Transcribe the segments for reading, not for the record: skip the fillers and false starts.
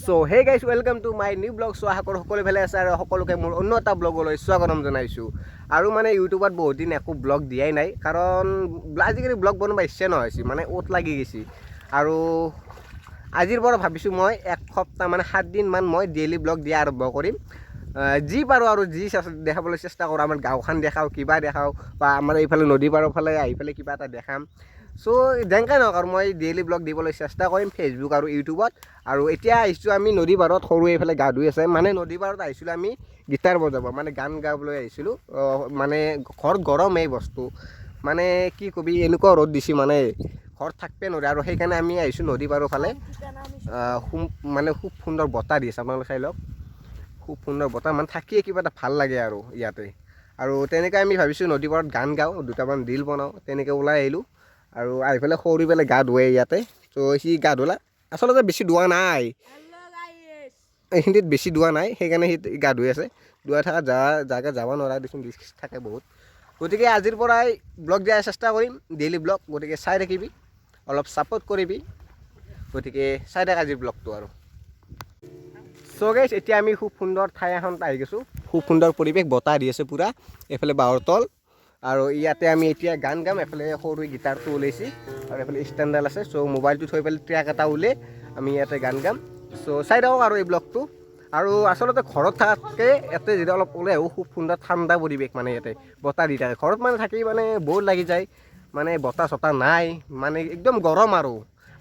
So hey guys, welcome to my new blog. So আশা কৰোঁ সকলো ভালে আছে আৰু সকলোকে মোৰ অন্য এটা ব্লগলৈ স্বাগতম জনাইছোঁ। আৰু মানে ইউটিউবত বহুত দিন একো ব্লগ দিয়াই নাই, কাৰণ আজিকালি ব্লগ বনাব ইচ্ছা নহৈছে, মানে ওট লাগি গৈছে। আৰু আজিৰ পৰা ভাবিছোঁ মই এক সপ্তাহ মানে 7 দিনমান মই ডেইলি ব্লগ দিয়া আৰম্ভ কৰিম। যি পাৰোঁ আৰু যি দেখাবলৈ চেষ্টা কৰোঁ, আমাৰ গাঁওখন দেখাওঁ, কিবা দেখাওঁ, বা আমাৰ এইফালে নদী পাৰৰ ফালে আহি পেলাই কিবা এটা দেখাম। চ' যেনেকৈ নহওক আৰু মই ডেইলি ব্লগ দিবলৈ চেষ্টা কৰিম ফেচবুক আৰু ইউটিউবত। আৰু এতিয়া আহিছোঁ আমি নদী পাৰত, সৰু এইফালে গা ধুই আছে, মানে নদী পাৰত আহিছিলোঁ আমি গীটাৰ বজাব, মানে গান গাবলৈ আহিছিলোঁ। মানে ঘৰত গৰম এই বস্তু, মানে কি কবি এনেকুৱা ৰ'দ দিছে, মানে ঘৰত থাকিবই নোৱাৰে। আৰু সেইকাৰণে আমি আহিছোঁ নদী পাৰৰ ফালে। মানে খুব সুন্দৰ বতাহ দি আছে, আপোনালোকে চাই লওক, খুব সুন্দৰ বতাহ, মানে থাকিয়ে কিবা এটা ভাল লাগে আৰু ইয়াতে। আৰু তেনেকৈ আমি ভাবিছোঁ নদী পাৰত গান গাওঁ, দুটামান ৰীল বনাওঁ, তেনেকৈ ওলাই আহিলোঁ। আৰু আহি পেলাই সৰু পেলাই গা ধুৱে ইয়াতে। ত' সি গা ধুলা, আচলতে বেছি ধোৱা নাই, এইখিনিত বেছি ধোৱা নাই, সেইকাৰণে সি গা ধুই আছে। ধুৱাই থকা জাগা যাব নোৱাৰা, দেখোন ৰিস্ক থাকে বহুত। গতিকে আজিৰ পৰাই ব্লগ দিয়াৰ চেষ্টা কৰিম, ডেইলি ব্লগ। গতিকে চাই থাকিবি, অলপ ছাপোৰ্ট কৰিবি। গতিকে চাই থাক আজিৰ ব্লগটো। আৰু চ' গাইছ, এতিয়া আমি খুব সুন্দৰ ঠাই এখনত আহি গৈছোঁ, খুব সুন্দৰ পৰিৱেশ, বতাহ দি আছে পূৰা, এইফালে বাঁহৰ তল। আৰু ইয়াতে আমি এতিয়া গান গাম, এফালে সৰু গীটাৰটো ওলাইছে আৰু এইফালে ষ্টেণ্ডডাল আছে। চ' মোবাইলটো থৈ পেলাই ট্ৰেক এটা উলিয়াই আমি ইয়াতে গান গাম। চ' চাই থাকক আৰু এই ব্লগটো। আৰু আচলতে ঘৰত থকাতকৈ ইয়াতে যদি অলপ ওলাই আহোঁ, খুব সুন্দৰ ঠাণ্ডা পৰিৱেশ, মানে ইয়াতে বতাহ দি থাকে। ঘৰত মানে থাকি মানে বৰ লাগি যায়, মানে বতাহ চতাহ নাই, মানে একদম গৰম।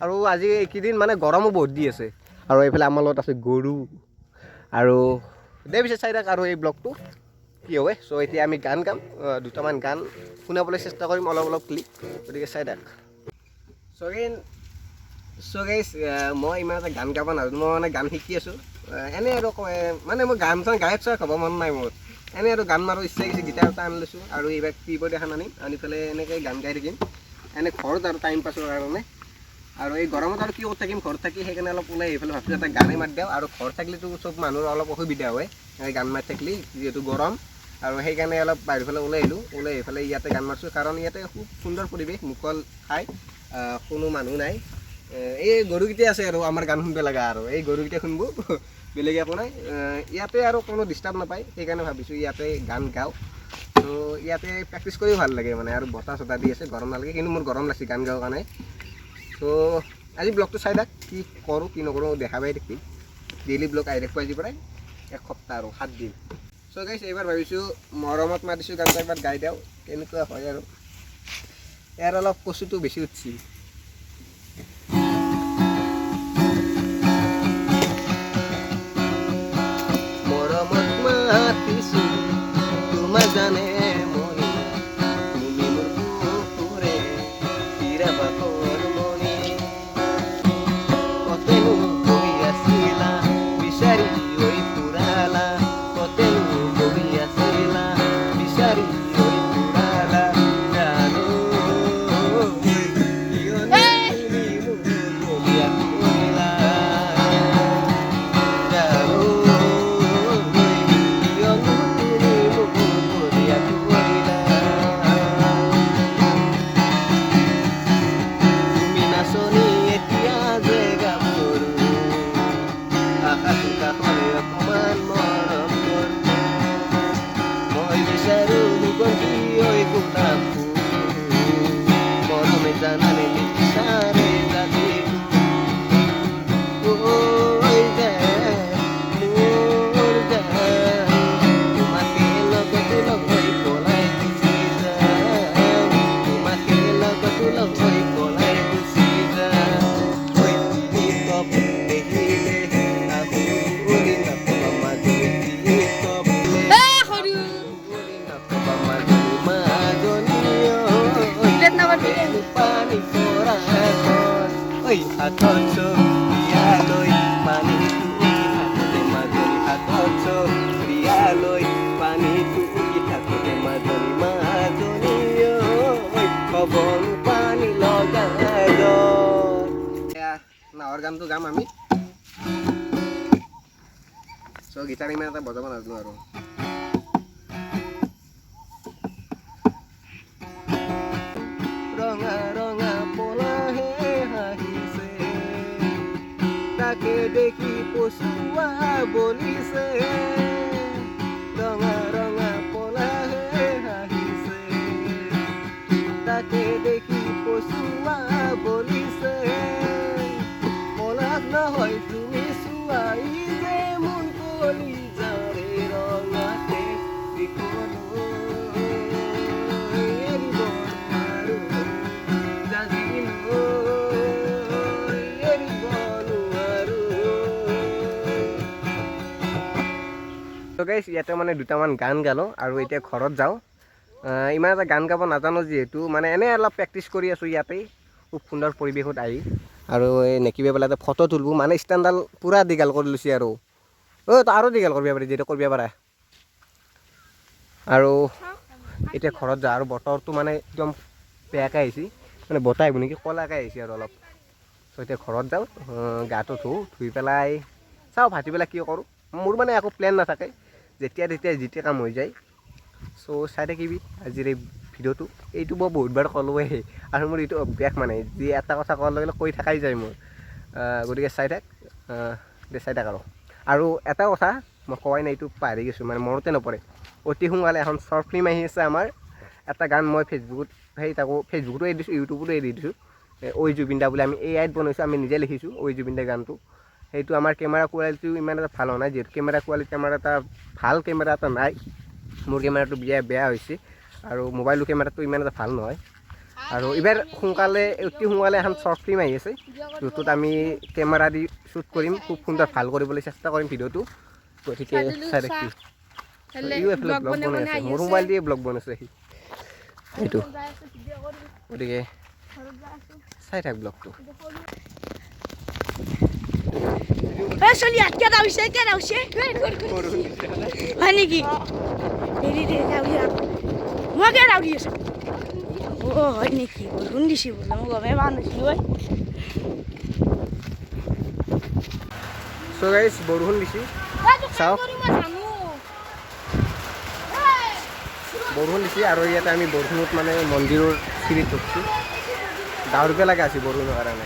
আৰু আজি এইকেইদিন মানে গৰমো বহুত দি আছে। আৰু এইফালে আমাৰ লগত আছে গৰু। আৰু দে পিছে চাই থাক আৰু এই ব্লগটো কি হয়। চ' এতিয়া আমি গান গাম, দুটামান গান শুনাবলৈ চেষ্টা কৰিম, অলপ অলপ ক্লিপ। গতিকে চাই থাক। চ' গাইছ, মই ইমান এটা গান গাব নাজানো, মই মানে গান শিকি আছোঁ। এনেই আৰু মানে মই গান চান গায়ক চায়ক হ'ব মন নাই মোৰ, এনেই আৰু গান মাৰো ইচ্ছা গৈছে। গীটাৰ এটা আনি লৈছোঁ আৰু এইবাৰ কীবৰ্ড এখন আনি পেলাই এনেকৈ গান গাই থাকিম, এনেই ঘৰত আৰু টাইম পাছৰ কাৰণে। আৰু এই গৰমত আৰু কি কৰি থাকিম ঘৰত থাকি, সেইকাৰণে অলপ ওলাই এইফালে ভাবিছোঁ এটা গানেই মাতি দিওঁ। আৰু ঘৰত থাকিলেতো চব মানুহৰ অলপ অসুবিধা হয় গান মাৰি থাকিলে, যিহেতু গৰম। আৰু সেইকাৰণে অলপ বাহিৰফালে ওলাই আহিলোঁ, ওলাই আহি পেলাই ইয়াতে গান মাৰিছোঁ, কাৰণ ইয়াতে খুব সুন্দৰ পৰিৱেশ, মুকল ঠাই, কোনো মানুহ নাই। এই গৰুকেইটাই আছে আৰু আমাৰ গান শুনিব লগা, আৰু এই গৰুকেইটা শুনিব, বেলেগ একো নাই। ইয়াতে আৰু কোনো ডিষ্টাৰ্ব নাপায়, সেইকাৰণে ভাবিছোঁ ইয়াতে গান গাওঁ। ত' ইয়াতে প্ৰেক্টিছ কৰিও ভাল লাগে, মানে আৰু বতাহ চতাহ দি আছে, গৰম নালাগে। কিন্তু মোৰ গৰম লাগিছে গান গাওঁ কাৰণে। ত' আজি ব্লগটো চাই থাক, কি কৰোঁ কি নকৰোঁ দেখাবাই দেখি। ডেইলি ব্লগ আহি থাকিব আজিৰ পৰাই, এক সপ্তাহ আৰু 7 দিন। চ' গাইছ, এইবাৰ ভাবিছোঁ মৰমত মাতিছোঁ গানটো একবাৰ গাই দিওঁ, কেনেকুৱা হয়। আৰু ইয়াৰ অলপ কচুটো বেছি উঠছি। মৰমত মাতিছোঁ তোমাক জানে মনি, তুমি মোৰ কুকুৰে হীৰা বাকৰ মনি, কতেনো বহি আছিলা বিচাৰি ঐ ফুৰালা, কতেনো বহি আছিলা বিচাৰি ঐ ফুৰালা, জানো কিয়নো তুমি মোক বলিয়া কৰিলা, জানো কিয়নো তুমি মোক বলিয়া কৰিলা, তুমি নাচনি এতিয়া যে গাভৰু, আকাশ কাষলৈ অকমান মৰম কৰোঁ, মই বিচাৰোঁ মুকলি ঐ গোলাপ ফুল, মৰমে জানানে নিবিচাৰে জাতিটো, ঐ জান মোৰ জান, তোমাকে লগতো লগ হৈ পলাই গুচি যাম, তোমাকে লগতো লগ হৈ পলাই গুচি যাম, ঐ তিনি কপ দেখিলে আহো বুলি নকবা মাজনী, কপ বুলি নকবা মাজনী, মাজনী পানী পৰা ঐ হাতত চৰিয়ালৈ পানীটো উঠি থাকোঁতে মাজনী, হাতত চৰিয়ালৈ পানীটো উঠি থাকোঁতে মাজনী, মাজনী ঐ কবনো পানী লগা জ্বৰ। নাৱৰ গানটো গাম আমি। চ' গীটাৰ ইমান এটা বজাব নাজানো আৰু। ৰঙা ৰঙা পলাহে হাঁহিছে, তাক তাকে দেখি পচুৱা বলিছে ৰঙা ৰঙা পলাহে হাঁহিছে তাকে দেখি পচুৱা বলিছে পলাশ নহয় তুমি চোৱাই যে মোৰ কলিজাৰে ৰঙাতে দিবলৈ এৰিব নোৱাৰো জানিলৈ এৰিব নোৱাৰো। তো গাইছ ইয়াতে মানে দুটামান গান গালোঁ আৰু এতিয়া ঘৰত যাওঁ। ইমান এটা গান গাব নাজানো যিহেতু মানে এনেই অলপ প্ৰেক্টিচ কৰি আছোঁ ইয়াতেই খুব সুন্দৰ পৰিৱেশত আহি আৰু এই নেকিবে পেলাই এটা ফটো তুলিব মানে ষ্টেণ্ডডাল পূৰা দীঘল কৰি লৈছে আৰু তো আৰু দীঘল কৰিব পাৰি যিহেতু কৰিব পাৰা। আৰু এতিয়া ঘৰত যাওঁ আৰু বতৰটো মানে একদম বেয়াকৈ আহিছে মানে বতাহ আহিব নেকি ক'লাকৈ আহিছে আৰু অলপ। তো এতিয়া ঘৰত যাওঁ গাটো ধুই পেলাই চাওঁ ভাজি পেলাই কি কৰোঁ। মোৰ মানে একো প্লেন নাথাকে যেতিয়া কাম হৈ যায়। চ' চাই থাকিবি আজিৰ এই ভিডিঅ'টো। এইটো মই বহুতবাৰ ক'লোৱেই আৰু মোৰ এইটো অভ্যাস মানে যি এটা কথা কোৱাৰ লগে লগে কৈ থাকাই যায় মোৰ। গতিকে চাই থাক আৰু এটা কথা মই কোৱাই নাই এইটো পাহৰি গৈছোঁ মানে মনতে নপৰে। অতি সোনকালে এখন শ্বৰ্ট ফিল্ম আহি আছে আমাৰ। এটা গান মই ফেচবুকতো এৰি দিছোঁ ইউটিউবতো এৰি দিছোঁ। ঐ জুবিন দা বুলি আমি AIত বনাইছোঁ আমি নিজে লিখিছোঁ ঐ জুবিন দা গানটো। সেইটো আমাৰ কেমেৰা কোৱালিটিও ইমান এটা ভাল হোৱা নাই যিহেতু কেমেৰা কোৱালিটি আমাৰ এটা ভাল কেমেৰা এটা নাই। মোৰ কেমেৰাটো বেয়া হৈছে আৰু মোবাইলৰ কেমেৰাটো ইমান এটা ভাল নহয়। আৰু এইবাৰ অতি সোনকালে এখন শ্বৰ্ট ফিল্ম আহি আছে যোনটোত আমি কেমেৰা দি শ্বুট কৰিম খুব সুন্দৰ ভাল কৰিবলৈ চেষ্টা কৰিম ভিডিঅ'টো। গতিকে চাই থাকি এইফালে ব্লগ বনাই আছে মোৰ মোবাইল দিয়ে ব্লগ বনাইছে সি এইটো। গতিকে চাই থাক ব্লগটো। হয় নেকি মই কে ৰাউৰি আছো হয় নেকি বৰষুণ দিছে বোলে মই গমেই পোৱা নাছিলোঁ। চ' গাইছ বৰষুণ দিছে চাওক বৰষুণ দিছে আৰু ইয়াতে আমি বৰষুণত মানে মন্দিৰৰ চিৰিত উঠিছোঁ। ডাৱৰকে লগা আছে বৰষুণৰ কাৰণে।